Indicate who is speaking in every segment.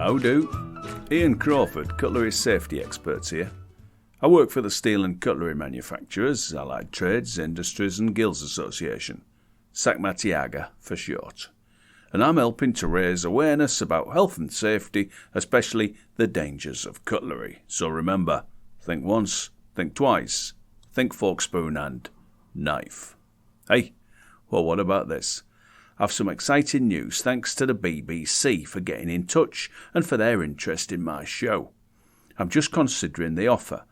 Speaker 1: How do? Ian Crawford, cutlery safety experts here. I work for the Steel and Cutlery Manufacturers, Allied Trades, Industries and Guilds Association, SACMATIAGA for short. And I'm helping to raise awareness about health and safety, especially the dangers of cutlery. So remember, think once, think twice, think fork, spoon and knife. Hey, well, what about this? I've some exciting news thanks to the BBC for getting in touch and for their interest in my show. I'm just considering the offer,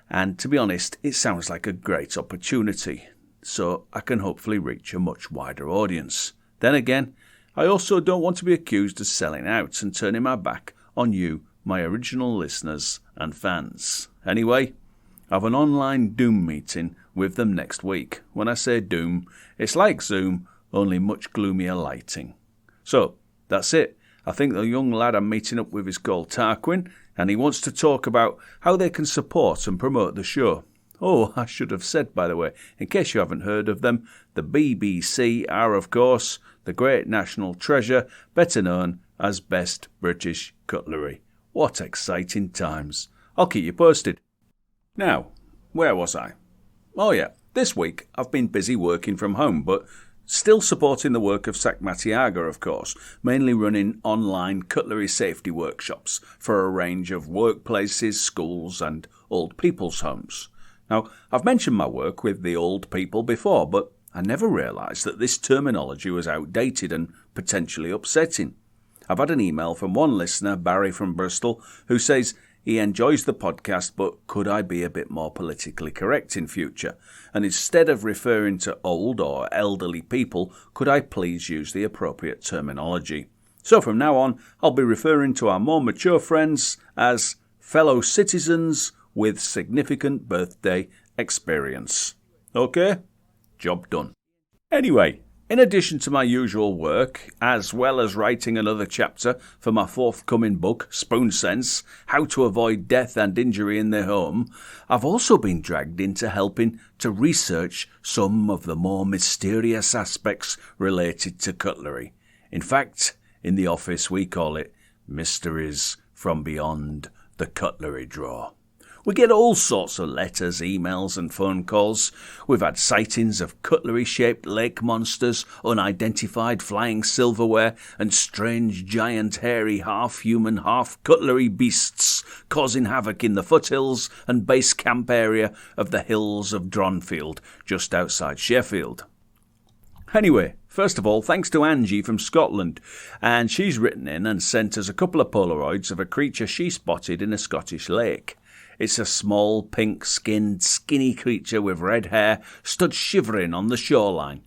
Speaker 1: and to be honest, it sounds like a great opportunity, so I can hopefully reach a much wider audience. Then again, I also don't want to be accused of selling out and turning my back on you, my original listeners and fans. Anyway, I have an online Doom meeting with them next week. When I say Doom, it's like Zoom, only much gloomier lighting. So, that's it. I think the young lad I'm meeting up with is called Tarquin, and he wants to talk about how they can support and promote the show. Oh, I should have said, by the way, in case you haven't heard of them, the BBC are, of course, the great national treasure, better known as Best British Cutlery. What exciting times. I'll keep you posted. Now, where was I? Oh yeah, this week I've been busy working from home, but still supporting the work of SACMATIAGA, of course, mainly running online cutlery safety workshops for a range of workplaces, schools and old people's homes. Now, I've mentioned my work with the old people before, but I never realised that this terminology was outdated and potentially upsetting. I've had an email from one listener, Barry from Bristol, who says he enjoys the podcast, but could I be a bit more politically correct in future? And instead of referring to old or elderly people, could I please use the appropriate terminology? So from now on, I'll be referring to our more mature friends as fellow citizens with significant birthday experience. Okay? Job done. Anyway, in addition to my usual work, as well as writing another chapter for my forthcoming book, Spoon Sense, How to Avoid Death and Injury in the Home, I've also been dragged into helping to research some of the more mysterious aspects related to cutlery. In fact, in the office we call it Mysteries from Beyond the Cutlery Drawer. We get all sorts of letters, emails and phone calls. We've had sightings of cutlery-shaped lake monsters, unidentified flying silverware and strange giant hairy half-human, half-cutlery beasts causing havoc in the foothills and base camp area of the hills of Dronfield, just outside Sheffield. Anyway, first of all, thanks to Angie from Scotland, and she's written in and sent us a couple of Polaroids of a creature she spotted in a Scottish lake. It's a small, pink-skinned, skinny creature with red hair stood shivering on the shoreline.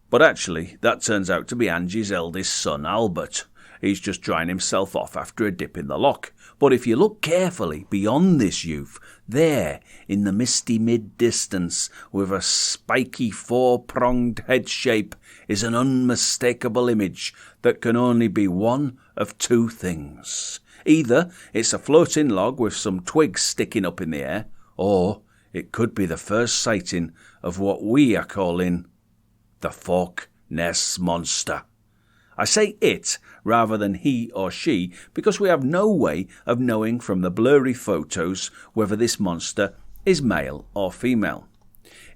Speaker 1: But actually, that turns out to be Angie's eldest son, Albert. He's just drying himself off after a dip in the loch. But if you look carefully beyond this youth, there, in the misty mid-distance, with a spiky four-pronged head shape, is an unmistakable image that can only be one of two things. Either it's a floating log with some twigs sticking up in the air, or it could be the first sighting of what we are calling the Fork Ness Monster. I say it rather than he or she because we have no way of knowing from the blurry photos whether this monster is male or female.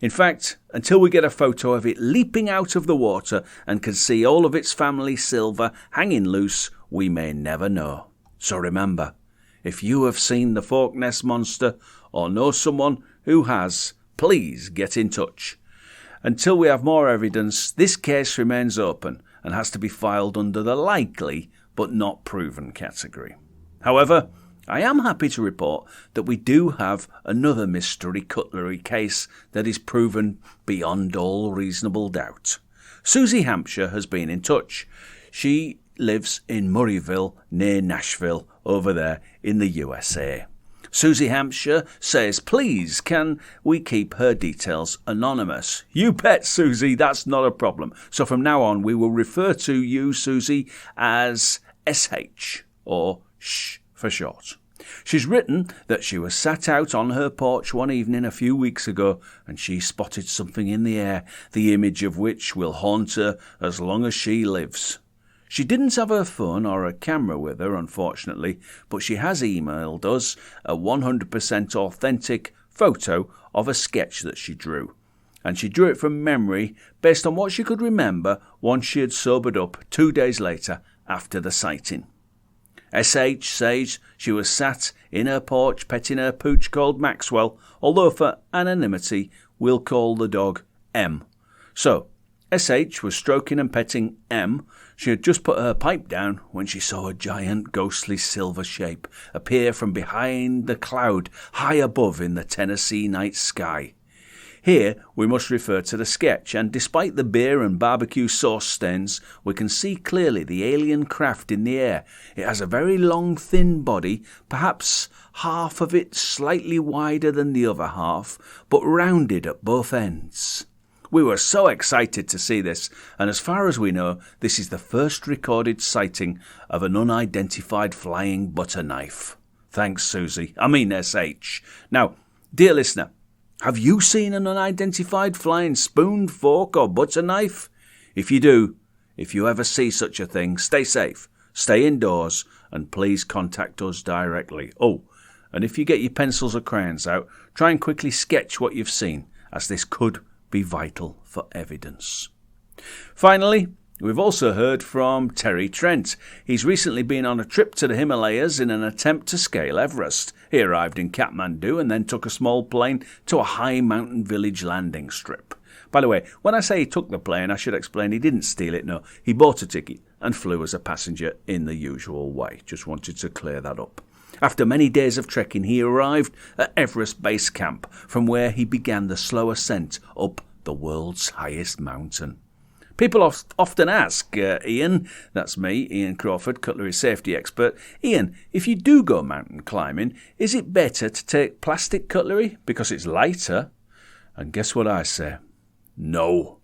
Speaker 1: In fact, until we get a photo of it leaping out of the water and can see all of its family silver hanging loose, we may never know. So remember, if you have seen the Fork Ness Monster or know someone who has, please get in touch. Until we have more evidence, this case remains open and has to be filed under the likely but not proven category. However, I am happy to report that we do have another mystery cutlery case that is proven beyond all reasonable doubt. Susie Hampshire has been in touch. She lives in Murrayville, near Nashville, over there in the USA. Susie Hampshire says, please, can we keep her details anonymous? You bet, Susie, that's not a problem. So from now on, we will refer to you, Susie, as SH, or SH for short. She's written that she was sat out on her porch one evening a few weeks ago and she spotted something in the air, the image of which will haunt her as long as she lives. She didn't have her phone or a camera with her, unfortunately, but she has emailed us a 100% authentic photo of a sketch that she drew. And she drew it from memory based on what she could remember once she had sobered up 2 days later after the sighting. SH says she was sat in her porch petting her pooch called Maxwell, although for anonymity we'll call the dog M. So, SH was stroking and petting M. She had just put her pipe down when she saw a giant ghostly silver shape appear from behind the cloud high above in the Tennessee night sky. Here we must refer to the sketch, and despite the beer and barbecue sauce stains, we can see clearly the alien craft in the air. It has a very long, thin body, perhaps half of it slightly wider than the other half, but rounded at both ends. We were so excited to see this, and as far as we know, this is the first recorded sighting of an unidentified flying butter knife. Thanks, Susie. I mean SH. Now, dear listener, have you seen an unidentified flying spoon, fork or butter knife? If you do, if you ever see such a thing, stay safe, stay indoors, and please contact us directly. Oh, and if you get your pencils or crayons out, try and quickly sketch what you've seen, as this could be vital for evidence. Finally, we've also heard from Terry Trent. He's recently been on a trip to the Himalayas in an attempt to scale Everest. He arrived in Kathmandu and then took a small plane to a high mountain village landing strip. By the way, when I say he took the plane, I should explain he didn't steal it, no. He bought a ticket and flew as a passenger in the usual way. Just wanted to clear that up. After many days of trekking, he arrived at Everest Base Camp, from where he began the slow ascent up the world's highest mountain. People often ask, Ian, that's me, Ian Crawford, cutlery safety expert, Ian, if you do go mountain climbing, is it better to take plastic cutlery because it's lighter? And guess what I say? No.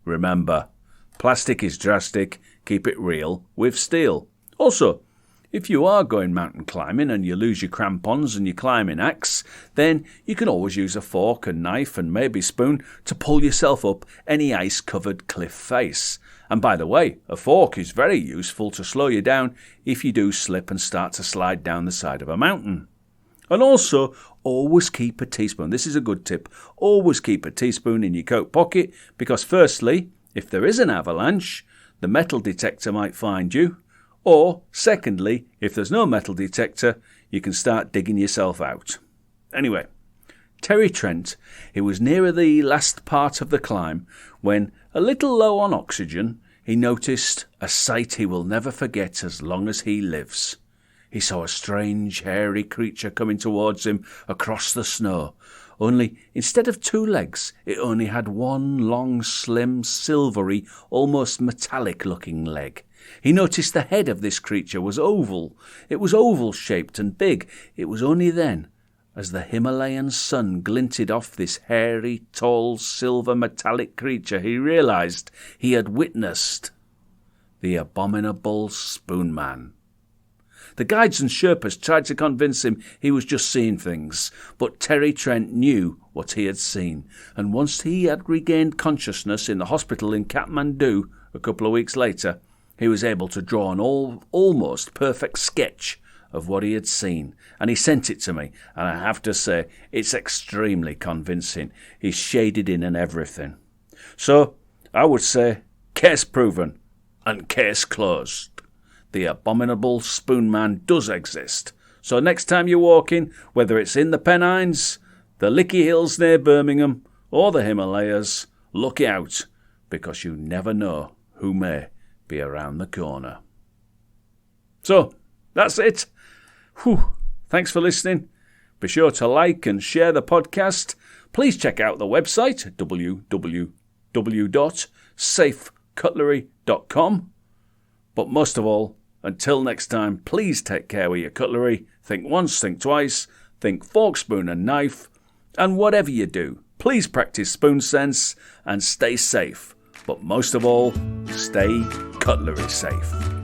Speaker 1: Remember, plastic is drastic, keep it real with steel. Also, if you are going mountain climbing and you lose your crampons and your climbing axe, then you can always use a fork and knife and maybe spoon to pull yourself up any ice-covered cliff face. And by the way, a fork is very useful to slow you down if you do slip and start to slide down the side of a mountain. And also, always keep a teaspoon. This is a good tip. Always keep a teaspoon in your coat pocket because firstly, if there is an avalanche, the metal detector might find you. Or, secondly, if there's no metal detector, you can start digging yourself out. Anyway, Terry Trent, he was nearer the last part of the climb when, a little low on oxygen, he noticed a sight he will never forget as long as he lives. He saw a strange, hairy creature coming towards him across the snow, only instead of 2 legs, it only had one long, slim, silvery, almost metallic-looking leg. He noticed the head of this creature was oval. It was oval-shaped and big. It was only then, as the Himalayan sun glinted off this hairy, tall, silver metallic creature, he realized he had witnessed the abominable Spoon Man. The guides and Sherpas tried to convince him he was just seeing things, but Terry Trent knew what he had seen, and once he had regained consciousness in the hospital in Kathmandu a couple of weeks later, he was able to draw an almost perfect sketch of what he had seen, and he sent it to me, and I have to say, it's extremely convincing. He's shaded in and everything. So, I would say, case proven, and case closed. The abominable Spoon Man does exist. So next time you're walking, whether it's in the Pennines, the Lickey Hills near Birmingham, or the Himalayas, look out, because you never know who may be around the corner. So, that's it. Whew. Thanks for listening. Be sure to like and share the podcast. Please check out the website, www.safecutlery.com. But most of all, until next time, please take care with your cutlery. Think once, think twice, think fork, spoon and knife. And whatever you do, please practice spoon sense and stay safe. But most of all, stay cutlery safe.